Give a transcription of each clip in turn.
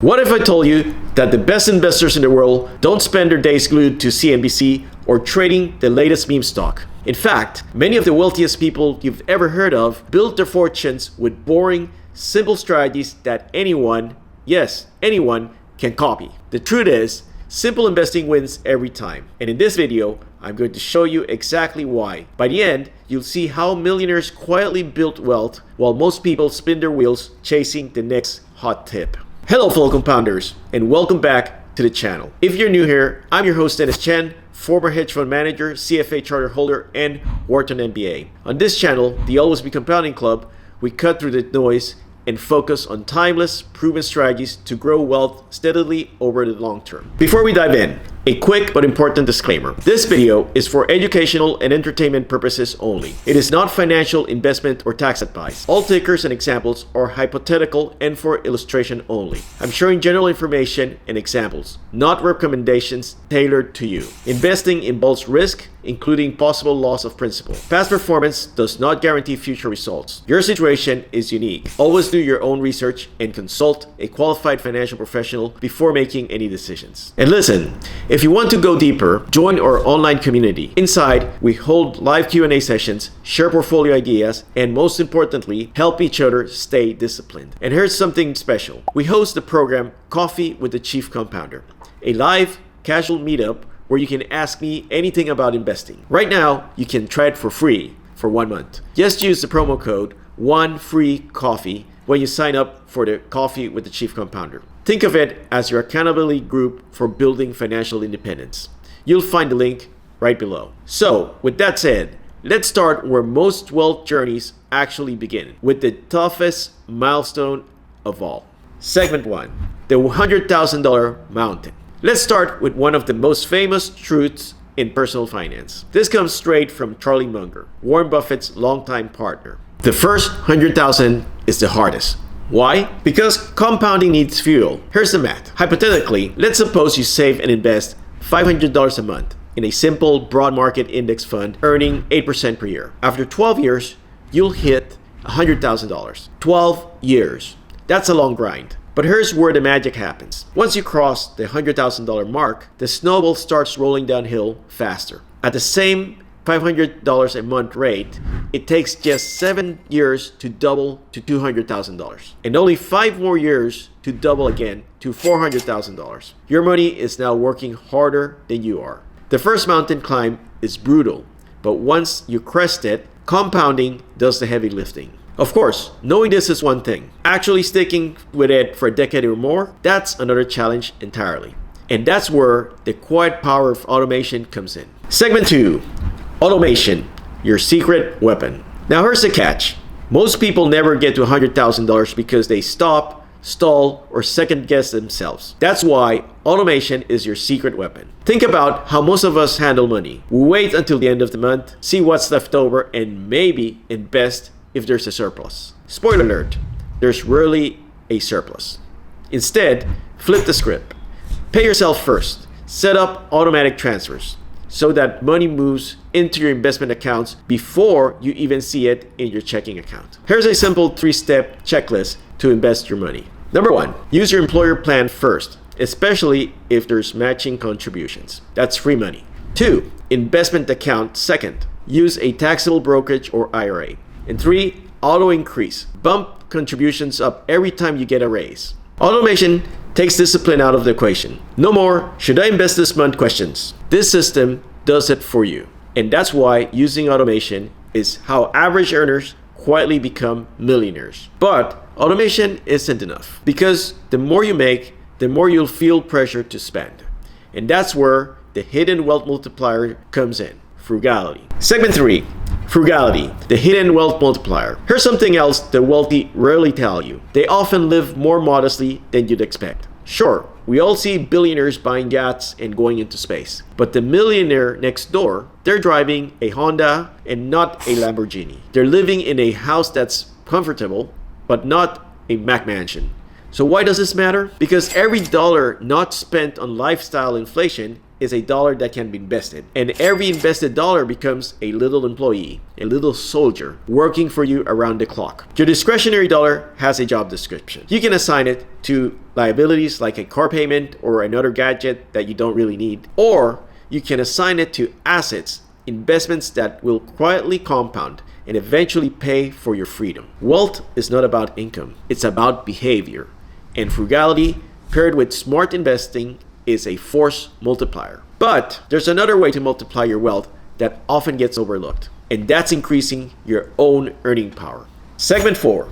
What if I told you that the best investors in the world don't spend their days glued to CNBC or trading the latest meme stock? In fact, many of the wealthiest people you've ever heard of built their fortunes with boring, simple strategies that anyone, yes, anyone, can copy. The truth is, simple investing wins every time. And in this video, I'm going to show you exactly why. By the end, you'll see how millionaires quietly built wealth while most people spin their wheels chasing the next hot tip. Hello fellow compounders, and welcome back to the channel. If you're new here, I'm your host Dennis Chen, former hedge fund manager, CFA charter holder, and Wharton MBA. On this channel, the Always Be Compounding Club, we cut through the noise and focus on timeless, proven strategies to grow wealth steadily over the long term. Before we dive in, a quick but important disclaimer. This video is for educational and entertainment purposes only. It is not financial, investment, or tax advice. All figures and examples are hypothetical and for illustration only. I'm sharing general information and examples, not recommendations tailored to you. Investing involves risk, including possible loss of principal. Past performance does not guarantee future results. Your situation is unique. Always do your own research and consult a qualified financial professional before making any decisions. And listen, if you want to go deeper, join our online community. Inside, we hold live Q&A sessions, share portfolio ideas, and most importantly, help each other stay disciplined. And here's something special. We host the program Coffee with the Chief Compounder, a live, casual meetup where you can ask me anything about investing. Right now, you can try it for free for 1 month. Just use the promo code ONEFREECOFFEE when you sign up for the Coffee with the Chief Compounder. Think of it as your accountability group for building financial independence. You'll find the link right below. So, with that said, let's start where most wealth journeys actually begin, with the toughest milestone of all. Segment 1, the $100,000 mountain. Let's start with one of the most famous truths in personal finance. This comes straight from Charlie Munger, Warren Buffett's longtime partner. The first 100,000 is the hardest. Why? Because compounding needs fuel. Here's the math. Hypothetically, let's suppose you save and invest $500 a month in a simple broad market index fund earning 8% per year. After 12 years, you'll hit $100,000. 12 years. That's a long grind. But here's where the magic happens. Once you cross the $100,000 mark, the snowball starts rolling downhill faster. At the same $500 a month rate, it takes just 7 years to double to $200,000 and only 5 more years to double again to $400,000. Your money is now working harder than you are. The first mountain climb is brutal, but once you crest it, compounding does the heavy lifting. Of course, knowing this is one thing. Actually sticking with it for a decade or more, that's another challenge entirely. And that's where the quiet power of automation comes in. Segment 2. Automation, your secret weapon. Now here's the catch. Most people never get to $100,000 because they stop, stall, or second guess themselves. That's why automation is your secret weapon. Think about how most of us handle money. We wait until the end of the month, see what's left over, and maybe invest if there's a surplus. Spoiler alert, there's rarely a surplus. Instead, flip the script. Pay yourself first. Set up automatic transfers so that money moves into your investment accounts before you even see it in your checking account. Here's a simple 3-step checklist to invest your money. Number 1, use your employer plan first, especially if there's matching contributions. That's free money. 2, investment account second. Use a taxable brokerage or IRA. And 3, auto increase. Bump contributions up every time you get a raise. Automation takes discipline out of the equation. No more, should I invest this month questions. This system does it for you. And that's why using automation is how average earners quietly become millionaires. But automation isn't enough, because the more you make, the more you'll feel pressure to spend. And that's where the hidden wealth multiplier comes in. Frugality. Segment 3. Frugality, the hidden wealth multiplier. Here's something else the wealthy rarely tell you. They often live more modestly than you'd expect. Sure, we all see billionaires buying yachts and going into space. But the millionaire next door, they're driving a Honda and not a Lamborghini. They're living in a house that's comfortable, but not a Mac mansion. So why does this matter? Because every dollar not spent on lifestyle inflation is a dollar that can be invested. And every invested dollar becomes a little employee, a little soldier, working for you around the clock. Your discretionary dollar has a job description. You can assign it to liabilities like a car payment or another gadget that you don't really need. Or you can assign it to assets, investments that will quietly compound and eventually pay for your freedom. Wealth is not about income, it's about behavior. And frugality, paired with smart investing, is a force multiplier. But there's another way to multiply your wealth that often gets overlooked, and that's increasing your own earning power. Segment 4,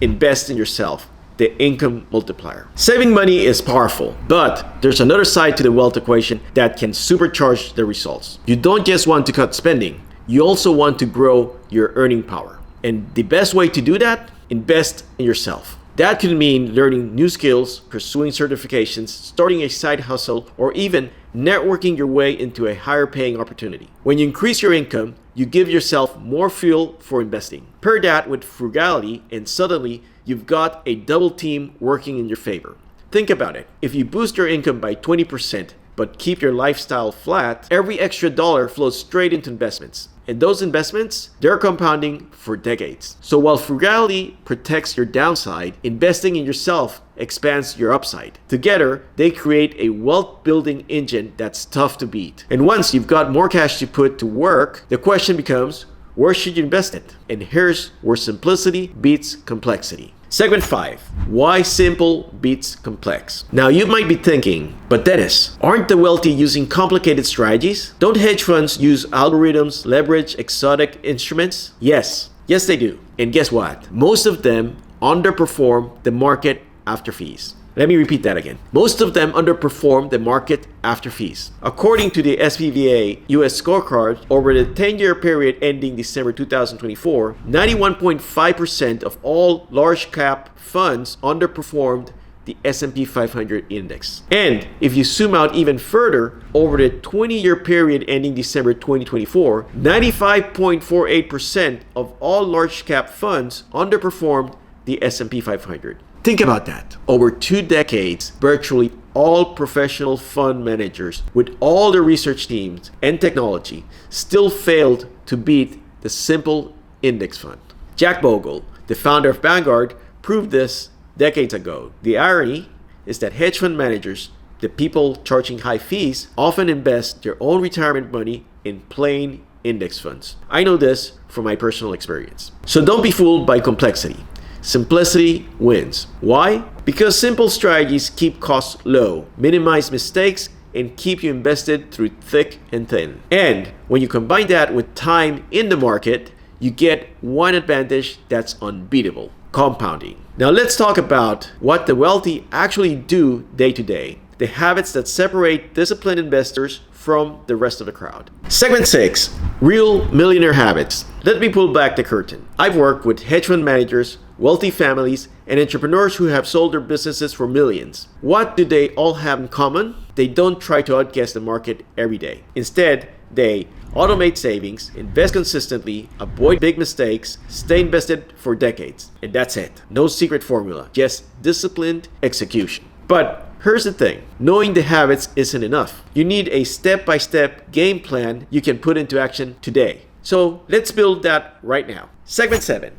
invest in yourself, the income multiplier. Saving money is powerful, but there's another side to the wealth equation that can supercharge the results. You don't just want to cut spending, you also want to grow your earning power. And the best way to do that? Invest in yourself. That could mean learning new skills, pursuing certifications, starting a side hustle, or even networking your way into a higher paying opportunity. When you increase your income, you give yourself more fuel for investing. Pair that with frugality, and suddenly you've got a double team working in your favor. Think about it. If you boost your income by 20%, but keep your lifestyle flat, every extra dollar flows straight into investments. And those investments, they're compounding for decades. So while frugality protects your downside, investing in yourself expands your upside. Together, they create a wealth-building engine that's tough to beat. And once you've got more cash to put to work, the question becomes, where should you invest it? And here's where simplicity beats complexity. Segment 5, why simple beats complex. Now you might be thinking, but Dennis, aren't the wealthy using complicated strategies? Don't hedge funds use algorithms, leverage, exotic instruments? Yes they do. And guess what? Most of them underperform the market after fees. Let me repeat that again. Most of them underperform the market after fees. According to the SPVA US scorecard, over the 10-year period ending December 2024, 91.5% of all large cap funds underperformed the S&P 500 index. And if you zoom out even further, over the 20-year period ending December 2024, 95.48% of all large cap funds underperformed the S&P 500. Think about that. Over 2 decades, virtually all professional fund managers with all their research teams and technology still failed to beat the simple index fund. Jack Bogle, the founder of Vanguard, proved this decades ago. The irony is that hedge fund managers, the people charging high fees, often invest their own retirement money in plain index funds. I know this from my personal experience. So don't be fooled by complexity. Simplicity wins. Why? Because simple strategies keep costs low, minimize mistakes, and keep you invested through thick and thin. And when you combine that with time in the market, you get one advantage that's unbeatable: compounding. Now let's talk about what the wealthy actually do day to day, the habits that separate disciplined investors from the rest of the crowd. Segment 6, real millionaire habits. Let me pull back the curtain. I've worked with hedge fund managers, wealthy families, and entrepreneurs who have sold their businesses for millions. What do they all have in common? They don't try to outguess the market every day. Instead, they automate savings, invest consistently, avoid big mistakes, stay invested for decades. And that's it. No secret formula, just disciplined execution. But here's the thing, knowing the habits isn't enough. You need a step-by-step game plan you can put into action today. So let's build that right now. Segment 7,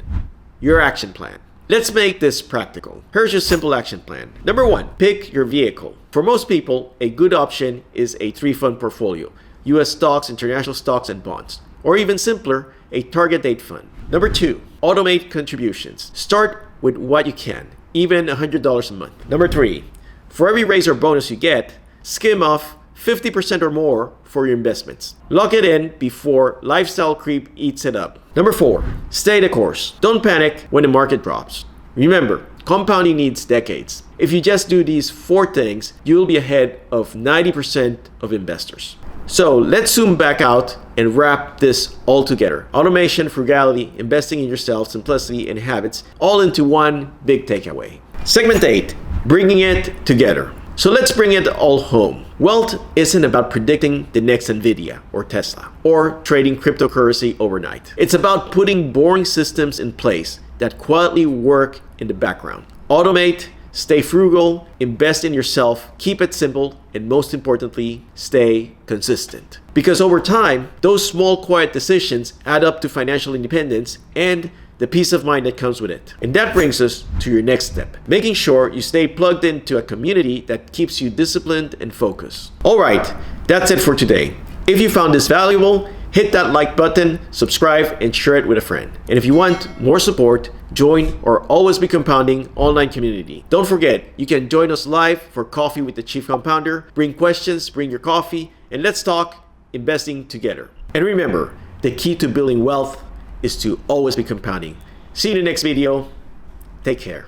your action plan. Let's make this practical. Here's your simple action plan. Number 1, pick your vehicle. For most people, a good option is a 3-fund portfolio: US stocks, international stocks, and bonds. Or even simpler, a target date fund. Number 2, automate contributions. Start with what you can, even $100 a month. Number 3, for every raise or bonus you get, skim off 50% or more for your investments. Lock it in before lifestyle creep eats it up. Number 4, stay the course. Don't panic when the market drops. Remember, compounding needs decades. If you just do these 4 things, you will be ahead of 90% of investors. So let's zoom back out and wrap this all together. Automation, frugality, investing in yourself, simplicity, and habits, all into one big takeaway. Segment 8, bringing it together. So let's bring it all home. Wealth isn't about predicting the next Nvidia or Tesla or trading cryptocurrency overnight. It's about putting boring systems in place that quietly work in the background. Automate, Stay frugal, invest in yourself, keep it simple, and most importantly, stay consistent. Because over time, those small, quiet decisions add up to financial independence and the peace of mind that comes with it. And that brings us to your next step, making sure you stay plugged into a community that keeps you disciplined and focused. All right, that's it for today. If you found this valuable, hit that like button, subscribe, and share it with a friend. And if you want more support, join our Always Be Compounding online community. Don't forget, you can join us live for Coffee with the Chief Compounder. Bring questions, bring your coffee, and let's talk investing together. And remember, the key to building wealth is to always be compounding. See you in the next video. Take care.